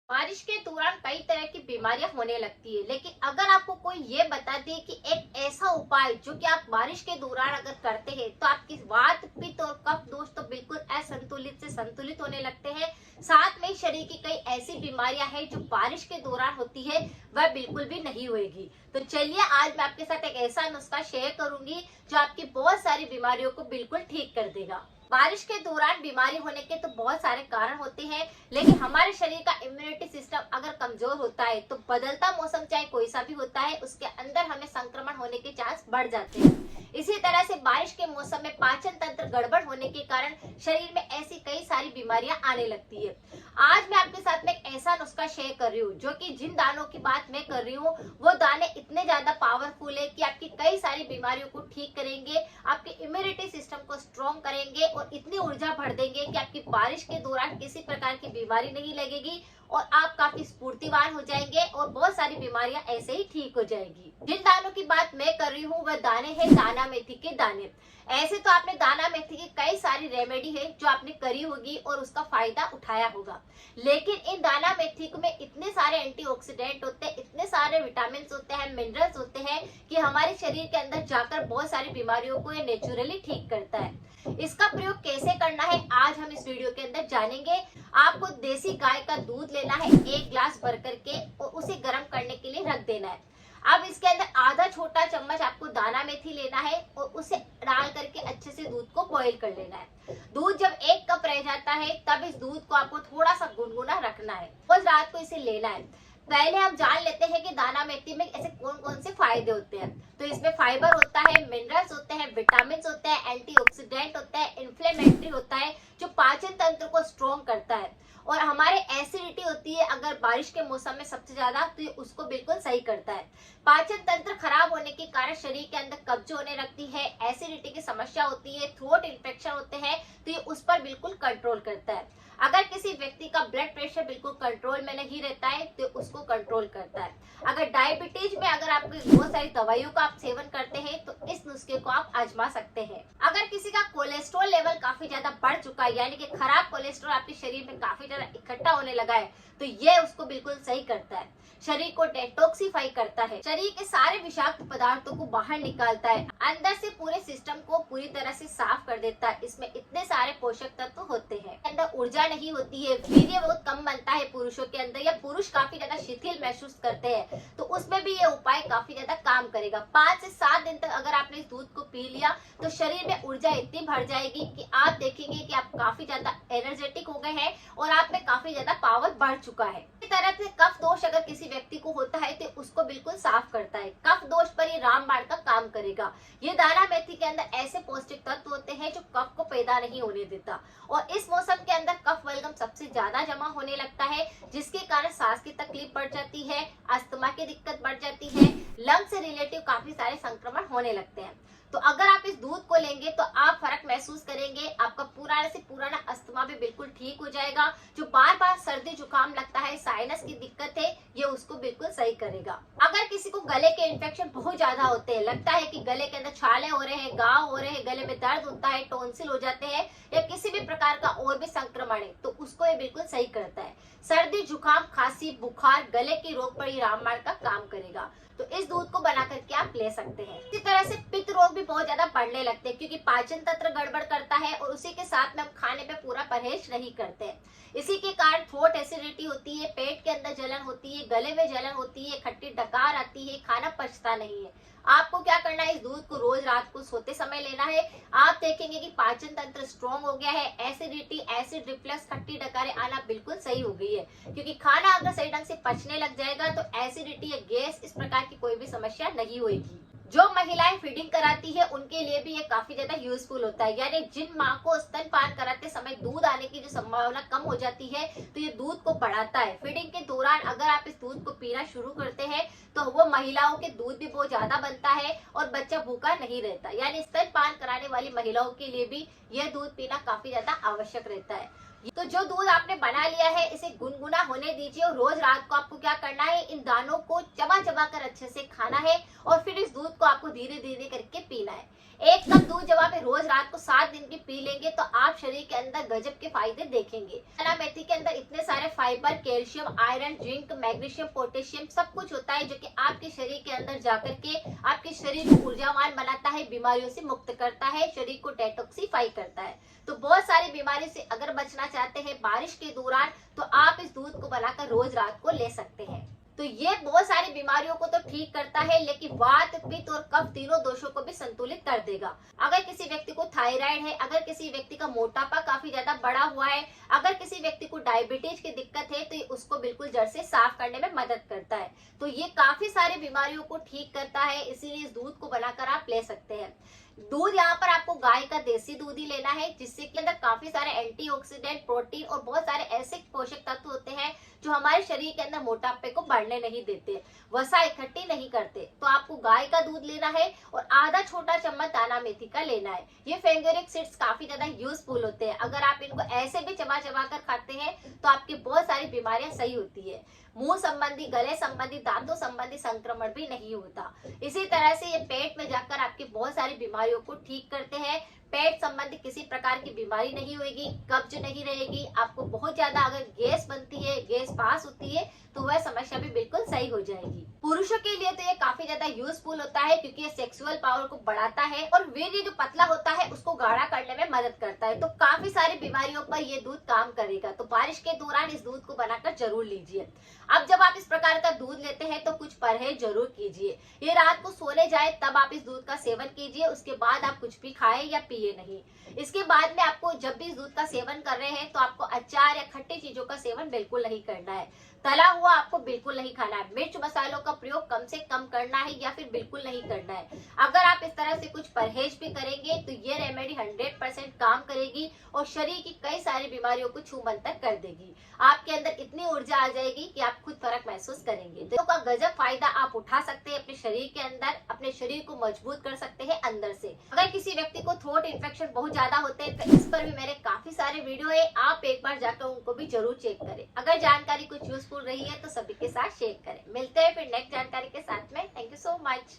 बारिश के दौरान कई तरह की बीमारियां होने लगती है, लेकिन अगर आपको कोई ये बता दे कि एक ऐसा उपाय जो कि आप बारिश के दौरान अगर करते हैं तो आपकी वात पित्त और कफ दोष तो बिल्कुल असंतुलित से संतुलित होने लगते हैं। साथ में ही शरीर की कई ऐसी बीमारियां हैं जो बारिश के दौरान होती है, वह बिल्कुल भी नहीं होगी। तो चलिए आज मैं आपके साथ एक ऐसा नुस्खा शेयर करूंगी जो आपकी बहुत सारी बीमारियों को बिल्कुल ठीक कर देगा। बारिश के दौरान बीमारी होने के तो बहुत सारे कारण होते हैं, लेकिन हमारे शरीर का इम्यूनिटी सिस्टम अगर कमजोर होता है तो बदलता मौसम चाहे कोई सा भी होता है, उसके अंदर हमें संक्रमण होने के चांस बढ़ जाते हैं। इसी तरह से बारिश के मौसम में पाचन तंत्र गड़बड़ होने के कारण शरीर में ऐसी कई सारी बीमारियां आने लगती है। आज मैं आपके साथ में एक ऐसा नुस्खा शेयर कर रही हूँ जो कि जिन दानों की बात मैं कर रही हूँ वो दाने इतने ज्यादा पावरफुल है कि आपकी कई सारी बीमारियों को ठीक करेंगे, आपके इम्यूनिटी सिस्टम को स्ट्रॉन्ग करेंगे और इतनी ऊर्जा भर देंगे कि आपकी बारिश के दौरान किसी प्रकार की बीमारी नहीं लगेगी और आप काफी स्फूर्तिवान हो जाएंगे और बहुत सारी बीमारियां ऐसे ही ठीक हो जाएगी। जिन दानों की बात मैं कर रही हूँ वह दाने हैं दाना मेथी के दाने। ऐसे तो आपने दाना मेथी की कई सारी रेमेडी है जो आपने करी होगी और उसका फायदा उठाया होगा, लेकिन इन दाना मेथी में इतने सारे एंटीऑक्सीडेंट होते हैं, इतने सारे विटामिन होते हैं, मिनरल्स होते हैं कि हमारे शरीर के अंदर जाकर बहुत सारी बीमारियों को ये नेचुरली ठीक करता है। इसका प्रयोग कैसे करना है आज हम इस वीडियो के अंदर जानेंगे। आपको देसी गाय का दूध लेना है 1 ग्लास भर करके और उसे गर्म करने के लिए रख देना है। अब इसके अंदर आधा छोटा चम्मच आपको दाना मेथी लेना है और उसे डाल करके अच्छे से दूध को बॉईल कर लेना है। दूध जब 1 कप रह जाता है तब इस दूध को आपको थोड़ा सा गुनगुना रखना है, बस रात को इसे लेना है। पहले हम जान लेते हैं कि दाना मेथी में ऐसे कौन कौन से फायदे होते हैं। तो इसमें फाइबर होता है, मिनरल्स होते हैं, विटामिन होते हैं, एंटीऑक्सीडेंट होता है, इन्फ्लेमेटरी होता है जो पाचन तंत्र को स्ट्रॉन्ग करता है और हमारे एसिडिटी होती है अगर बारिश के मौसम में सबसे ज्यादा, तो ये उसको बिल्कुल सही करता है। पाचन तंत्र खराब होने के कारण शरीर के अंदर कब्ज होने लगती है, एसिडिटी की समस्या होती है, थ्रोट इन्फेक्शन होते हैं, तो ये उस पर बिल्कुल कंट्रोल करता है। अगर किसी व्यक्ति का ब्लड प्रेशर बिल्कुल कंट्रोल में नहीं रहता है तो उसको कंट्रोल करता है। अगर डायबिटीज में अगर आप बहुत सारी दवाइयों का आप सेवन करते हैं तो इस नुस्खे को आप आजमा सकते हैं। अगर किसी का कोलेस्ट्रॉल लेवल काफी ज्यादा बढ़ चुका है, यानी कि खराब कोलेस्ट्रॉल आपके शरीर में काफी ज्यादा इकट्ठा होने लगा है, तो ये उसको बिल्कुल सही करता है। शरीर को डेटॉक्सिफाई करता है, शरीर के सारे विषाक्त पदार्थों को बाहर निकालता है, अंदर से पूरे सिस्टम को पूरी तरह से साफ कर देता है। इसमें इतने सारे पोषक तत्व होते हैं। अंदर ऊर्जा नहीं होती है, वीर्य बहुत कम बनता है पुरुषों के अंदर, या पुरुष काफी ज्यादा शिथिल महसूस करते हैं, तो उसमें भी ये उपाय काफी ज्यादा काम करेगा। 5 से 7 दिन तक अगर आपने इस दूध को पी लिया तो शरीर में ऊर्जा इतनी भर जाएगी कि आप देखेंगे कि आप काफी ज्यादा एनर्जेटिक हो गए हैं और आप में काफी ज्यादा पावर बढ़ चुका है। इसी तरह से कफ दोष अगर किसी व्यक्ति को होता है तो उसको बिल्कुल साफ करता है। कफ दोष पर ये रामबाण का काम करेगा। ये दाना मेथी के अंदर ऐसे पौष्टिक तत्व होते हैं जो कफ को पैदा नहीं होने देता, और इस मौसम के अंदर कफ बलगम सबसे ज्यादा जमा होने लगता है, जिसके कारण सांस की तकलीफ बढ़ जाती है, अस्थमा की दिक्कत बढ़ जाती है, लंग से रिलेटिव काफी सारे संक्रमण होने लगते हैं। तो अगर आप इस दूध को लेंगे तो आप फर्क महसूस करेंगे, आपका पुराना से पुराना अस्थमा भी बिल्कुल ठीक हो जाएगा। जो बार बार सर्दी जुकाम लगता है, साइनस की दिक्कत है, ये उसको बिल्कुल सही करेगा। अगर किसी को गले के इन्फेक्शन बहुत ज्यादा होते हैं, लगता है कि गले के अंदर छाले हो रहे हैं, घाव हो रहे हैं, गले में दर्द होता है, टॉन्सिल हो जाते हैं या किसी भी प्रकार का और भी संक्रमण है, तो उसको ये बिल्कुल सही करता है। सर्दी जुकाम खांसी बुखार गले के रोग पर ये रामबाण का काम करेगा। तो इस दूध को बना करके आप ले सकते हैं। इसी तरह से पित्त रोग भी बहुत ज्यादा बढ़ने लगते हैं, क्योंकि पाचन तंत्र गड़बड़ करता है और उसी के साथ में हम खाने पे पूरा परहेज नहीं करते हैं। इसी के कारण थ्रोट एसिडिटी होती है, पेट के अंदर जलन होती है, गले में जलन होती है, खट्टी डकार आती है, खाना पचता नहीं है। आपको क्या करना है, इस दूध को रोज रात को सोते समय लेना है। आप देखेंगे कि पाचन तंत्र स्ट्रॉन्ग हो गया है, एसिडिटी, एसिड रिफ्लक्स, खट्टी डकारें आना बिल्कुल सही हो गई है, क्योंकि खाना अगर सही ढंग से पचने लग जाएगा तो एसिडिटी या गैस इस प्रकार की कोई भी समस्या नहीं होगी। जो महिलाएं फीडिंग कराती है उनके लिए भी ये काफी ज्यादा यूजफुल होता है, यानी जिन माँ को स्तनपान कराते समय दूध आने की जो संभावना कम हो जाती है तो ये दूध को बढ़ाता है। फीडिंग के दौरान अगर आप इस दूध को पीना शुरू करते हैं तो वो महिलाओं के दूध भी बहुत ज्यादा बनता है और बच्चा भूखा नहीं रहता, यानी स्तनपान कराने वाली महिलाओं के लिए भी यह दूध पीना काफी ज्यादा आवश्यक रहता है। तो जो दूध आपने बना लिया है इसे गुनगुना होने दीजिए और रोज रात को आपको क्या करना है, इन दानों को चबा चबा कर अच्छे से खाना है और फिर इस दूध को आपको धीरे धीरे करके पीना है। 1 कप दूध जब आप रोज रात को 7 दिन की पी लेंगे तो आप शरीर के अंदर गजब के फायदे देखेंगे। चना मेथी के अंदर इतने सारे fibre, calcium, iron, zinc, magnesium, potassium सब कुछ होता है जो कि आपके शरीर के अंदर जाकर के आपके शरीर को ऊर्जावान बनाता है, बीमारियों से मुक्त करता है, शरीर को डेटॉक्सिफाई करता है। तो बहुत सारी बीमारी से अगर बचना चाहते हैं बारिश के दौरान तो आप इस दूध को बनाकर रोज रात को ले सकते हैं। तो ये बहुत सारी बीमारियों को तो ठीक करता है लेकिन वात, पित्त और कफ तीनों दोषों को भी संतुलित कर देगा। अगर किसी व्यक्ति को थायराइड है, अगर किसी व्यक्ति का मोटापा काफी ज्यादा बढ़ा हुआ है, अगर किसी व्यक्ति को डायबिटीज की दिक्कत है तो ये उसको बिल्कुल जड़ से साफ करने में मदद करता है। तो ये काफी सारी बीमारियों को ठीक करता है, इसीलिए इस दूध को बनाकर आप ले सकते हैं। दूध यहाँ पर आपको गाय का देसी दूध ही लेना है जिससे कि अंदर काफी सारे एंटीऑक्सीडेंट, प्रोटीन और बहुत सारे ऐसे पोषक तत्व होते हैं जो हमारे शरीर के अंदर मोटापे को बढ़ने नहीं देते, वसा इकट्ठी नहीं करते। तो आपको गाय का दूध लेना है और आधा छोटा चम्मच दाना मेथी का लेना है। ये फेंगोरिक सीड्स काफी ज्यादा यूजफुल होते हैं, अगर आप इनको ऐसे भी चबा चबा कर खाते हैं तो आपकी बहुत सारी बीमारियां सही होती है। मुंह संबंधी, गले संबंधी, दांतों संबंधी संक्रमण भी नहीं होता। इसी तरह से ये पेट में जाकर आपकी बहुत सारी बीमारियों को ठीक करते हैं। पेट संबंधी किसी प्रकार की बीमारी नहीं होगी, कब्ज नहीं रहेगी, आपको बहुत ज्यादा अगर गैस बनती है, गैस पास होती है तो वह समस्या भी बिल्कुल सही हो जाएगी। पुरुषों के लिए तो ये काफी ज्यादा यूजफुल होता है क्योंकि ये सेक्सुअल पावर को बढ़ाता है और वीर्य जो पतला होता है उसको गाढ़ा करने में मदद करता है। तो काफी सारी बीमारियों पर ये दूध काम करेगा। तो बारिश के दौरान इस दूध को बनाकर जरूर लीजिए। अब जब आप इस प्रकार का दूध लेते हैं तो कुछ परहेज जरूर कीजिए। ये रात को सोने जाए तब आप इस दूध का सेवन कीजिए, उसके बाद आप कुछ भी खाए या पिए नहीं। इसके बाद में आपको जब भी इस दूध का सेवन कर रहे हैं तो आपको अचार या खट्टी चीजों का सेवन बिल्कुल नहीं करना है। तला हुआ आपको बिल्कुल नहीं खाना है। मिर्च मसालों का प्रयोग कम से कम करना है या फिर बिल्कुल नहीं करना है। अगर आप इस तरह से कुछ परहेज भी करेंगे तो ये रेमेडी 100% काम करेगी और शरीर की कई सारी बीमारियों को छूमंतर कर देगी। आपके अंदर इतनी ऊर्जा आ जाएगी कि आप खुद फर्क महसूस करेंगे। तो का गजब फायदा आप उठा सकते हैं अपने शरीर के अंदर, अपने शरीर को मजबूत कर सकते हैं अंदर से। अगर किसी व्यक्ति को थ्रोट इन्फेक्शन बहुत ज्यादा होते हैं तो इस पर भी मेरे काफी सारे वीडियो है, आप एक बार जाकर उनको भी जरूर चेक करें। अगर जानकारी कुछ यूजफुल रही है तो सभी के साथ शेयर करें। मिलते हैं फिर नेक्स्ट जानकारी के साथ में। Thank you so much.